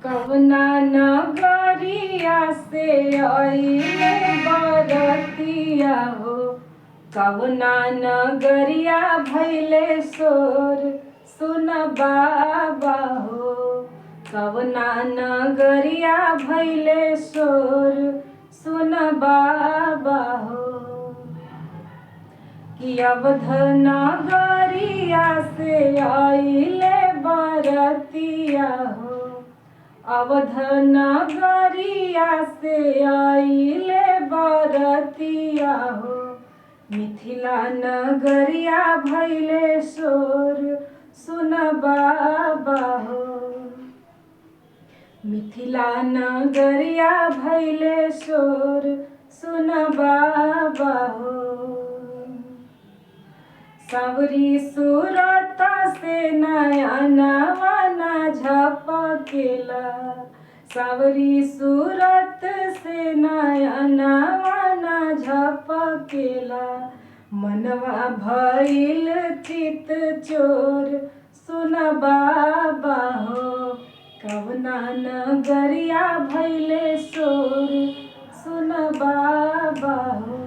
कवना नगरिया से आइले बरतिया हो। कवना नगरिया भैले सोर सुन बाबा हो। कवना नगरिया भैले सोर सुन बाबा हो। कि अवध नगरिया से आइले बरतिया हो। अवध नगरिया से आइले बरतिया हो। मिथिला नगरिया भैले सोर सुन बाबा हो। मिथिला नगरिया भैले सोर सुन बाबा हो। सावरी सूरत से नयनवा न झपकेला। सावरी सूरत से नयनवा न झपकेला। मनवा भइल चित चोर सुन बाबा हो। कवना नगरिया भैले सोर सुन बाबा हो।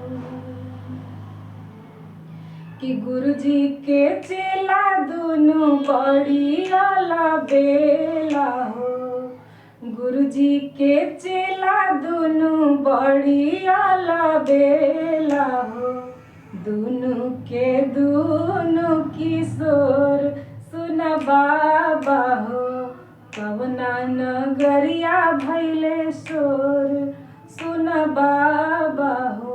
कि गुरुजी के चेला दुनु बड़ी अलबेला हो। गुरुजी के चेला दुनु बड़ी अलबेला हो। दुनु के दुनु किशोर सुन बाबा हो। कवना नगरिया भैले सोर सुन बाबा हो।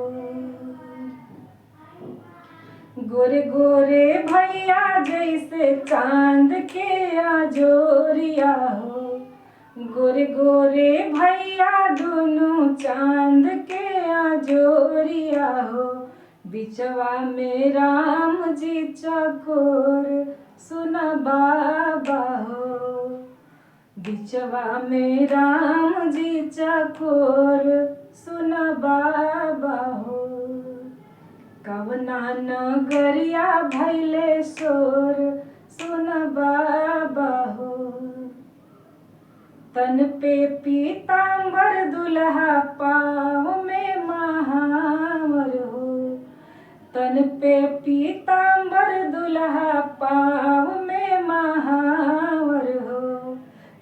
गोरे गोरे भैया जैसे चांद के आजोरिया हो। गोरे गोरे भैया दुनु चांद के आजोरिया हो। बिचवा में राम जी चकोर सुन बाबा हो। बिचवा में राम जी चकोर सुन बाबा हो। कवना नगरिया भैले सोर सुन बाबा हो। तन पे पीतांबर दुल्हा पाँव में महावर हो। तन पे पीतांबर दुल्हा पाँव में महावर हो।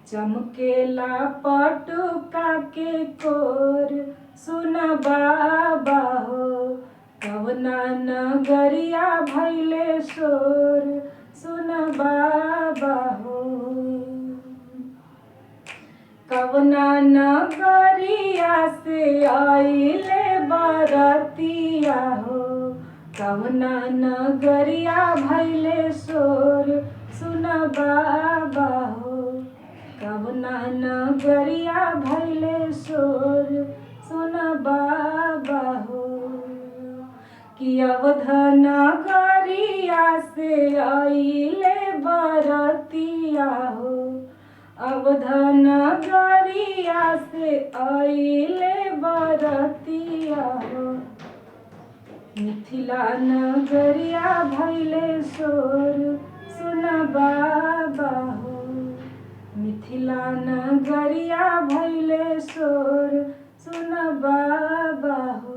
चमकेला पटुका के कोर सुन बाबा हो। कवना नगरिया भैले सोर सुन बाबा हो। कवना नगरिया से आइले बरतिया हो। कवना नगरिया भैले सोर सुन बाबा हो। कवना नगरिया भैले सोर सुन बाबा हो। कि अवध नगरिया से आइले बरतिया हो। अवध नगरिया से आइले बरतिया हो। मिथिला नगरिया भैले सोर सुन बाबा हो। मिथिला नगरिया भैले सोर सुन बाबा हो।